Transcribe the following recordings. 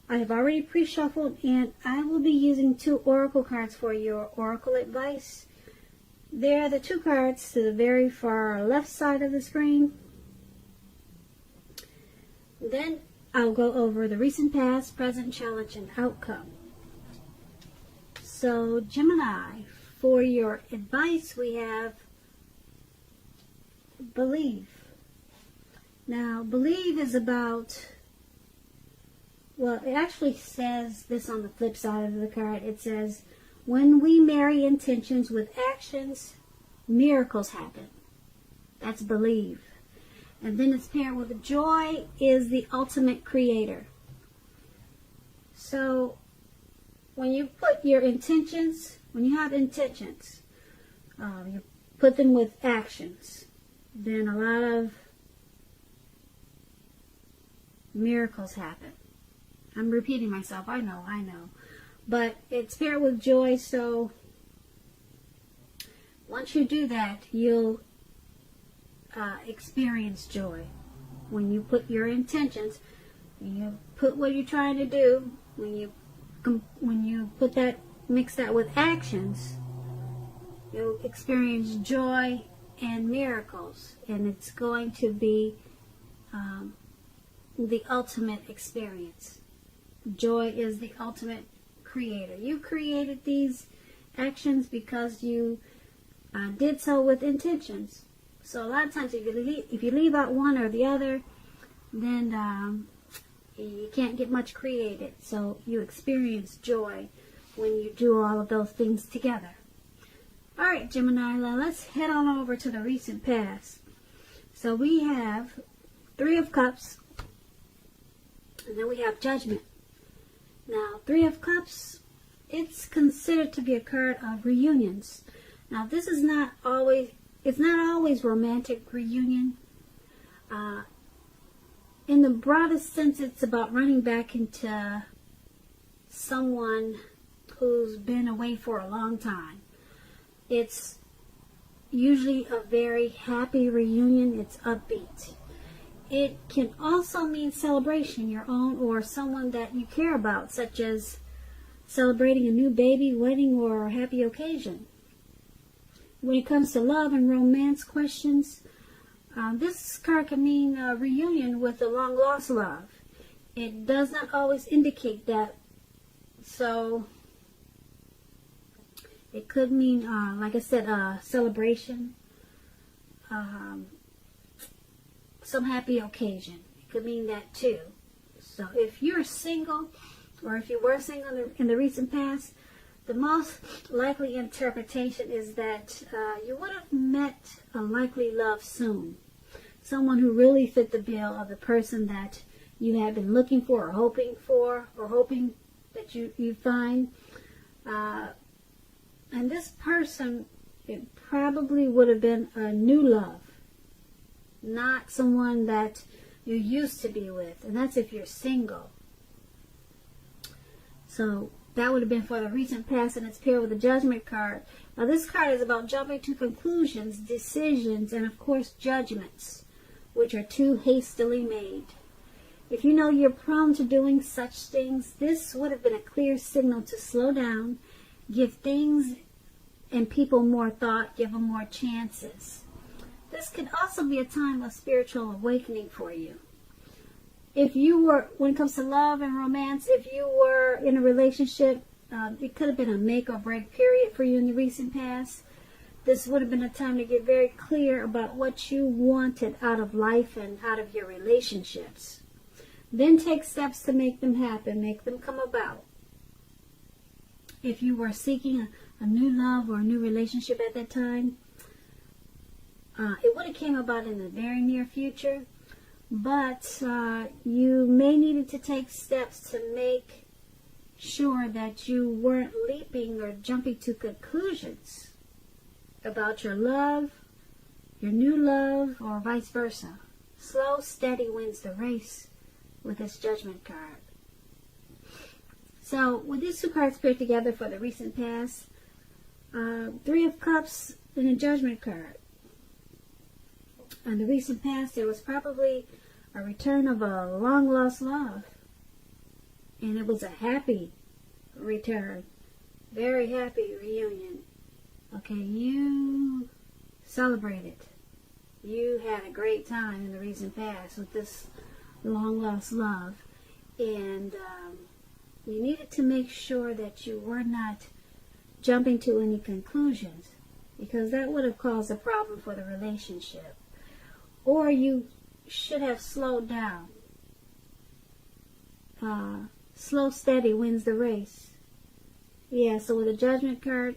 I have already pre-shuffled, and I will be using 2 oracle cards for your oracle advice. They're the 2 cards to the very far left side of the screen. Then I'll go over the recent, past, present, challenge, and outcome. So, Gemini, for your advice, we have believe. Now, believe is about, well, it actually says this on the flip side of the card. It says, when we marry intentions with actions, miracles happen. That's believe. And then it's paired with joy is the ultimate creator. So, when you put your intentions, when you have intentions, you put them with actions, then a lot of miracles happen. I'm repeating myself, I know. But it's paired with joy, so once you do that, you'll experience joy. When you put your intentions, you put what you're trying to do, when you put that, mix that with actions, you'll experience joy and miracles, and it's going to be the ultimate experience. Joy is the ultimate creator. You created these actions because you did so with intentions. So a lot of times if you leave out one or the other, then you can't get much created. So you experience joy when you do all of those things together. Alright, Gemini, let's head on over to the recent past. So we have 3 of Cups, and then we have Judgment. Now, 3 of Cups, it's considered to be a card of reunions. Now, this is not always, it's not always romantic reunion. In the broadest sense, it's about running back into someone who's been away for a long time. It's usually a very happy reunion. It's upbeat. It can also mean celebration, your own or someone that you care about, such as celebrating a new baby, wedding, or a happy occasion. When it comes to love and romance questions, this card can mean a reunion with a long-lost love. It does not always indicate that. So it could mean, like I said, a celebration, some happy occasion. It could mean that too. So if you're single, or if you were single in the recent past, the most likely interpretation is that you would have met a likely love soon. Someone who really fit the bill of the person that you have been looking for, or hoping that you find. And this person, it probably would have been a new love, not someone that you used to be with. And that's if you're single. So that would have been for the recent past, and it's paired with the Judgment card. Now this card is about jumping to conclusions, decisions, and of course judgments, which are too hastily made. If you know you're prone to doing such things, this would have been a clear signal to slow down, give things and people more thought, give them more chances. This could also be a time of spiritual awakening for you. If you were, when it comes to love and romance, if you were in a relationship, it could have been a make or break period for you in the recent past. This would have been a time to get very clear about what you wanted out of life and out of your relationships. Then take steps to make them happen, make them come about. If you were seeking a new love or a new relationship at that time, it would have came about in the very near future. But you may needed to take steps to make sure that you weren't leaping or jumping to conclusions about your love, your new love, or vice versa. Slow, steady wins the race with this Judgment card. So, with these 2 cards paired together for the recent past, 3 of Cups and a Judgment card. In the recent past, there was probably a return of a long-lost love. And it was a happy return. Very happy reunion. Okay, you celebrated. You had a great time in the recent past with this long lost love. And you needed to make sure that you were not jumping to any conclusions, because that would have caused a problem for the relationship. Or you should have slowed down. Slow, steady wins the race. Yeah, so with the Judgment card,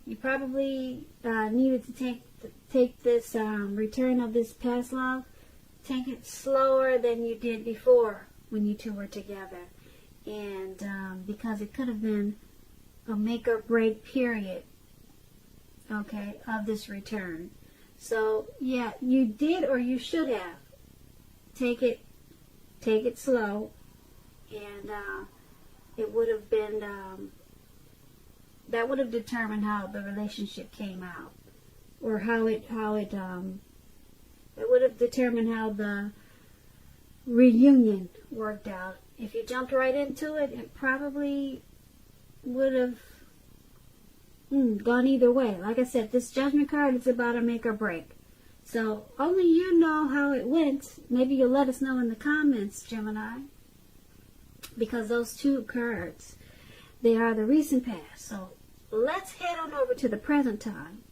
you probably needed to take this return of this past love, take it slower than you did before when you two were together. And because it could have been a make or break period, okay, of this return. So yeah, you did, or you should have take it slow, and it would have been that would have determined how the relationship came out, or it would have determined how the reunion worked out. If you jumped right into it, it probably would have gone either way. Like I said, this Judgment card is about a make or break. So only you know how it went. Maybe you'll let us know in the comments, Gemini. Because those two cards, they are the recent past. So let's head on over to the present time.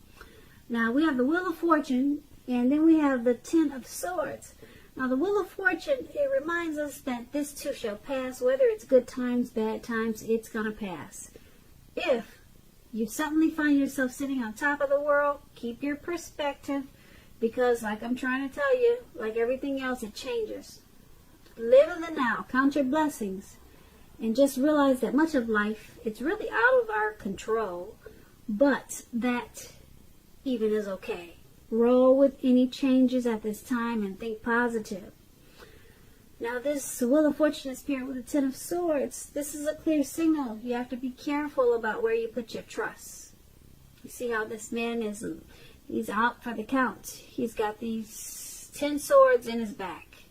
Now we have the Wheel of Fortune, and then we have the Ten of Swords. Now the Wheel of Fortune, it reminds us that this too shall pass. Whether it's good times, bad times, it's going to pass. If you suddenly find yourself sitting on top of the world, keep your perspective, because like I'm trying to tell you, like everything else, it changes. Live in the now, count your blessings, and just realize that much of life, it's really out of our control, but that even is okay. Roll with any changes at this time and think positive. Now this Wheel of Fortune is paired with the Ten of Swords. This is a clear signal. You have to be careful about where you put your trust. You see how this man is, he's out for the count. He's got these 10 swords in his back,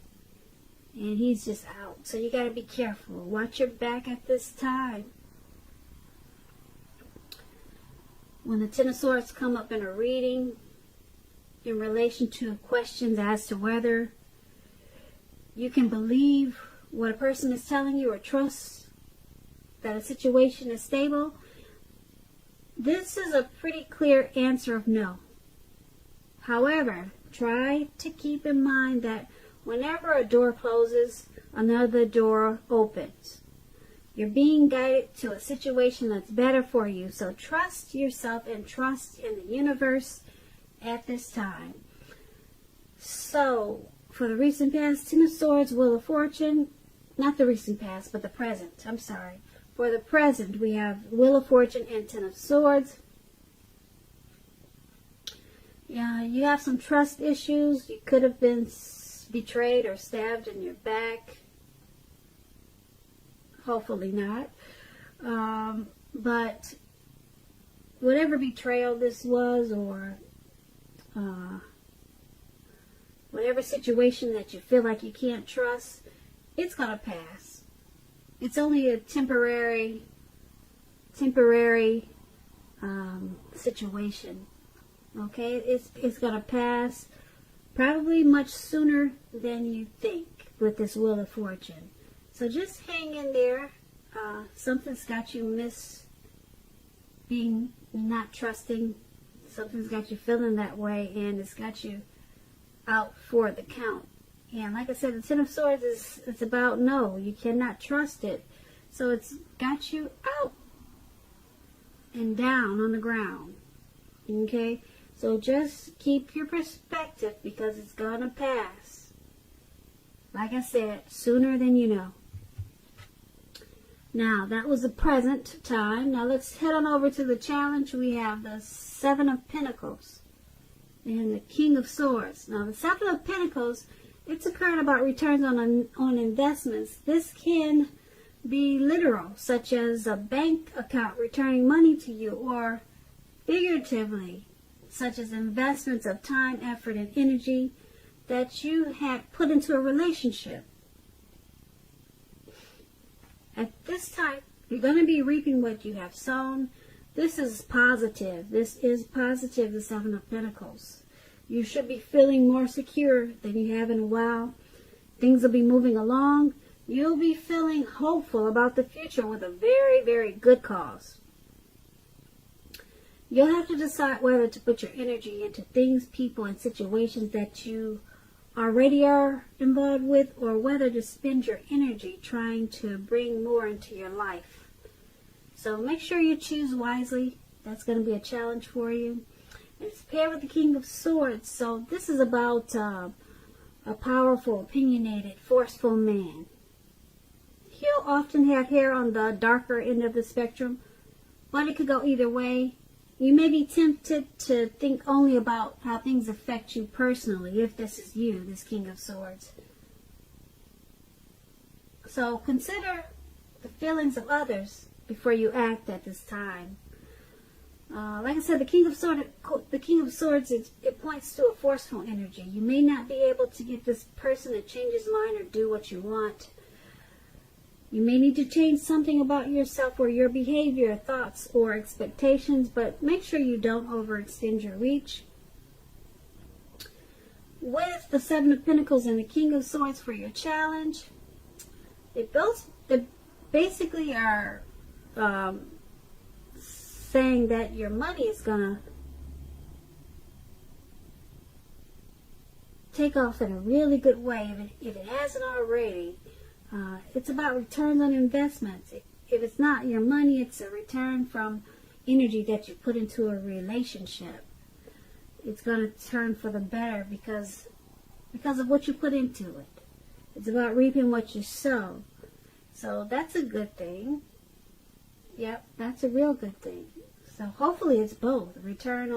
and he's just out. So you got to be careful. Watch your back at this time. When the Ten of Swords come up in a reading in relation to questions as to whether you can believe what a person is telling you or trust that a situation is stable, this is a pretty clear answer of no. However, try to keep in mind that whenever a door closes, another door opens. You're being guided to a situation that's better for you. So trust yourself and trust in the universe at this time. So, for the recent past, Ten of Swords, Wheel of Fortune, not the recent past, but the present. I'm sorry. For the present, we have Wheel of Fortune and Ten of Swords. Yeah, you have some trust issues. You could have been betrayed or stabbed in your back. Hopefully not. But whatever betrayal this was, or whatever situation that you feel like you can't trust, it's going to pass. It's only a temporary situation. Okay? It's going to pass probably much sooner than you think with this Wheel of Fortune. So just hang in there. Something's got you being not trusting. Something's got you feeling that way, and it's got you out for the count. And like I said, the Ten of Swords it's about no. You cannot trust it. So it's got you out and down on the ground. Okay? So just keep your perspective, because it's going to pass. Like I said, sooner than you know. Now, that was the present time. Now, let's head on over to the challenge. We have the Seven of Pentacles and the King of Swords. Now, the Seven of Pentacles, it's a card about returns on investments. This can be literal, such as a bank account returning money to you, or figuratively, such as investments of time, effort, and energy that you had put into a relationship. this type, you're going to be reaping what you have sown. This is positive. This is positive, the Seven of Pentacles. You should be feeling more secure than you have in a while. Things will be moving along. You'll be feeling hopeful about the future with a very, very good cause. You'll have to decide whether to put your energy into things, people, and situations that you already are involved with, or whether to spend your energy trying to bring more into your life. So make sure you choose wisely. That's going to be a challenge for you. And it's paired with the King of Swords. So this is about a powerful, opinionated, forceful man. He'll often have hair on the darker end of the spectrum, but it could go either way. You may be tempted to think only about how things affect you personally, if this is you, this King of Swords. So consider the feelings of others before you act at this time. Like I said, the King of Swords, it points to a forceful energy. You may not be able to get this person to change his mind or do what you want. You may need to change something about yourself or your behavior, thoughts, or expectations, but make sure you don't overextend your reach. With the Seven of Pentacles and the King of Swords for your challenge, they basically are saying that your money is going to take off in a really good way if it hasn't already. It's about returns on investments. If it's not your money, it's a return from energy that you put into a relationship. It's going to turn for the better because of what you put into it. It's about reaping what you sow. So that's a good thing. Yep, that's a real good thing. So hopefully it's both, a return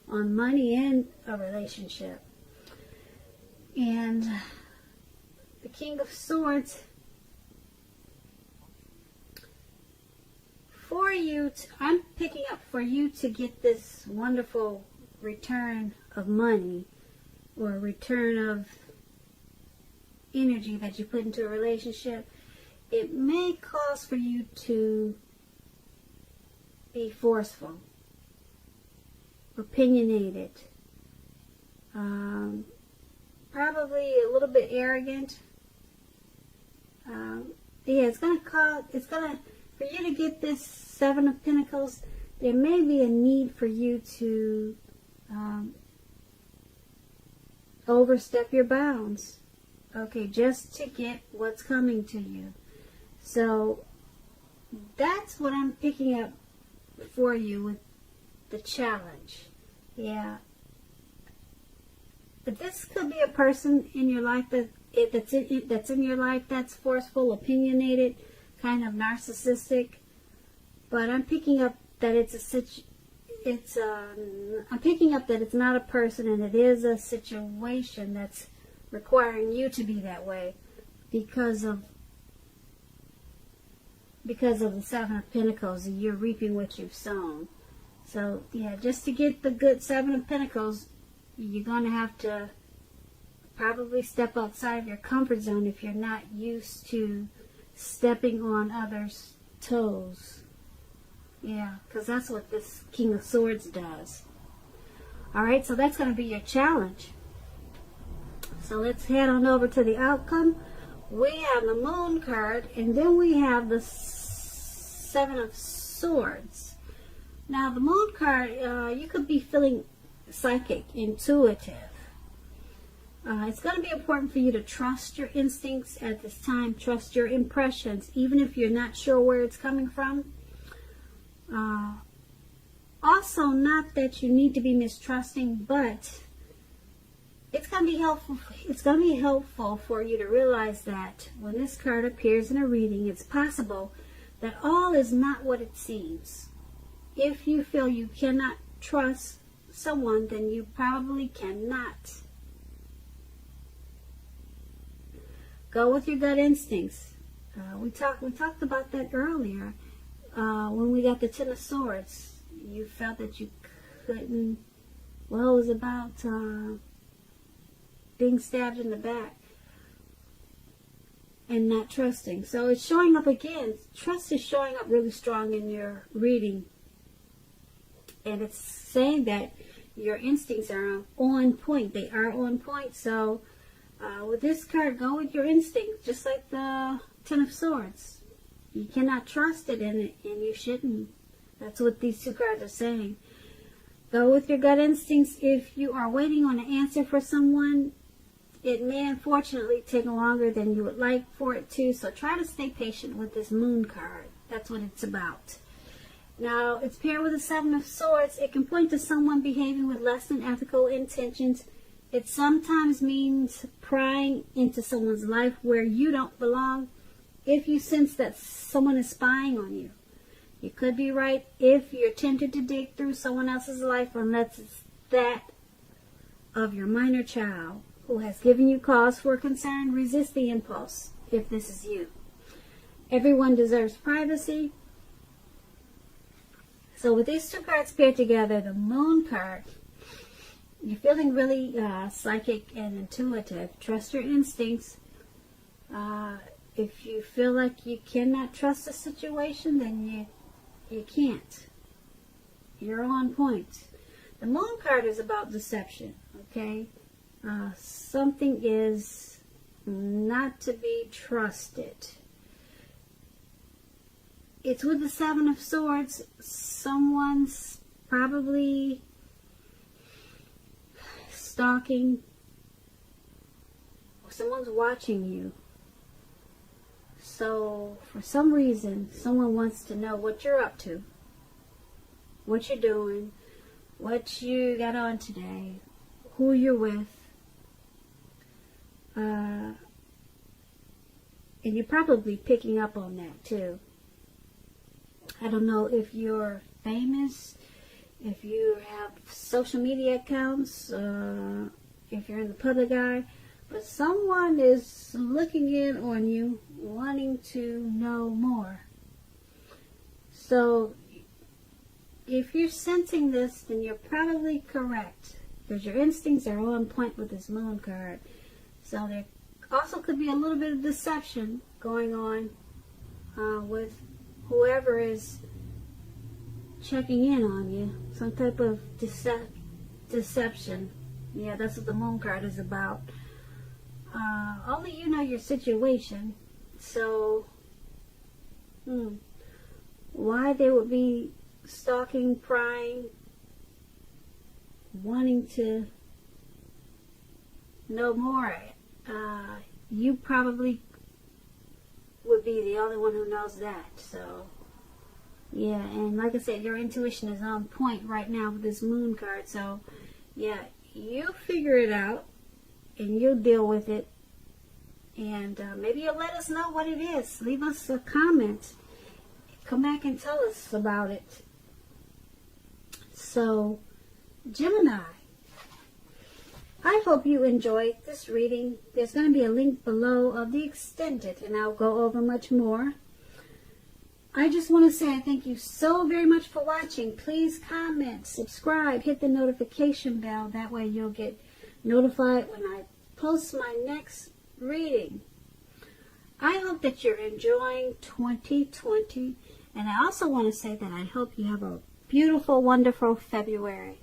on money and a relationship. And the King of Swords, I'm picking up for you to get this wonderful return of money or a return of energy that you put into a relationship. It may cause for you to be forceful, opinionated, probably a little bit arrogant. Yeah, for you to get this Seven of Pentacles, there may be a need for you to overstep your bounds. Okay, just to get what's coming to you. So that's what I'm picking up for you with the challenge. Yeah. But this could be a person in your life that's in your life that's forceful, opinionated, kind of narcissistic. But I'm picking up that I'm picking up that it's not a person, and it is a situation that's requiring you to be that way because of the Seven of Pentacles, and you're reaping what you've sown. So yeah, just to get the good Seven of Pentacles, you're going to have to probably step outside of your comfort zone if you're not used to stepping on others' toes. Yeah, because that's what this King of Swords does. Alright, so that's going to be your challenge. So let's head on over to the outcome. We have the Moon card, and then we have the Seven of Swords. Now, the Moon card, you could be feeling psychic, intuitive. It's going to be important for you to trust your instincts at this time. Trust your impressions, even if you're not sure where it's coming from. Also, not that you need to be mistrusting, but it's going to be helpful. It's going to be helpful for you to realize that when this card appears in a reading, it's possible that all is not what it seems. If you feel you cannot trust someone, then you probably cannot. Go with your gut instincts. We talked about that earlier when we got the Ten of Swords. You felt that you couldn't. Well, it was about being stabbed in the back. and not trusting. So it's showing up again. Trust is showing up really strong in your reading. And it's saying that your instincts are on point. They are on point. So with this card, go with your instincts, just like the Ten of Swords. You cannot trust it, and you shouldn't. That's what these two cards are saying. Go with your gut instincts. If you are waiting on an answer for someone, it may unfortunately take longer than you would like for it to. So try to stay patient with this Moon card. That's what it's about. Now, it's paired with the Seven of Swords. It can point to someone behaving with less than ethical intentions. It sometimes means prying into someone's life where you don't belong if you sense that someone is spying on you. You could be right if you're tempted to dig through someone else's life, unless it's that of your minor child who has given you cause for concern. Resist the impulse if this is you. Everyone deserves privacy. So with these two cards paired together, the Moon card, you're feeling really psychic and intuitive. Trust your instincts. If you feel like you cannot trust a situation, then you can't. You're on point. The Moon card is about deception, okay? Something is not to be trusted. It's with the Seven of Swords. Someone's probably stalking. Someone's watching you. So, for some reason, someone wants to know what you're up to, what you're doing, what you got on today, who you're with. And you're probably picking up on that, too. I don't know if you're famous, if you have social media accounts, if you're in the public eye, but someone is looking in on you, wanting to know more. So, if you're sensing this, then you're probably correct, because your instincts are on point with this Moon card. So there also could be a little bit of deception going on with whoever is checking in on you. Some type of deception. Yeah, that's what the Moon card is about. Only you know your situation. So, why they would be stalking, prying, wanting to know more, you probably would be the only one who knows that. So, yeah, and like I said, your intuition is on point right now with this Moon card. So, yeah, you figure it out, and you'll deal with it. And maybe you'll let us know what it is. Leave us a comment. Come back and tell us about it. So, Gemini, I hope you enjoyed this reading. There's going to be a link below of the extended, and I'll go over much more. I just want to say I thank you so very much for watching. Please comment, subscribe, hit the notification bell. That way you'll get notified when I post my next reading. I hope that you're enjoying 2020, and I also want to say that I hope you have a beautiful, wonderful February.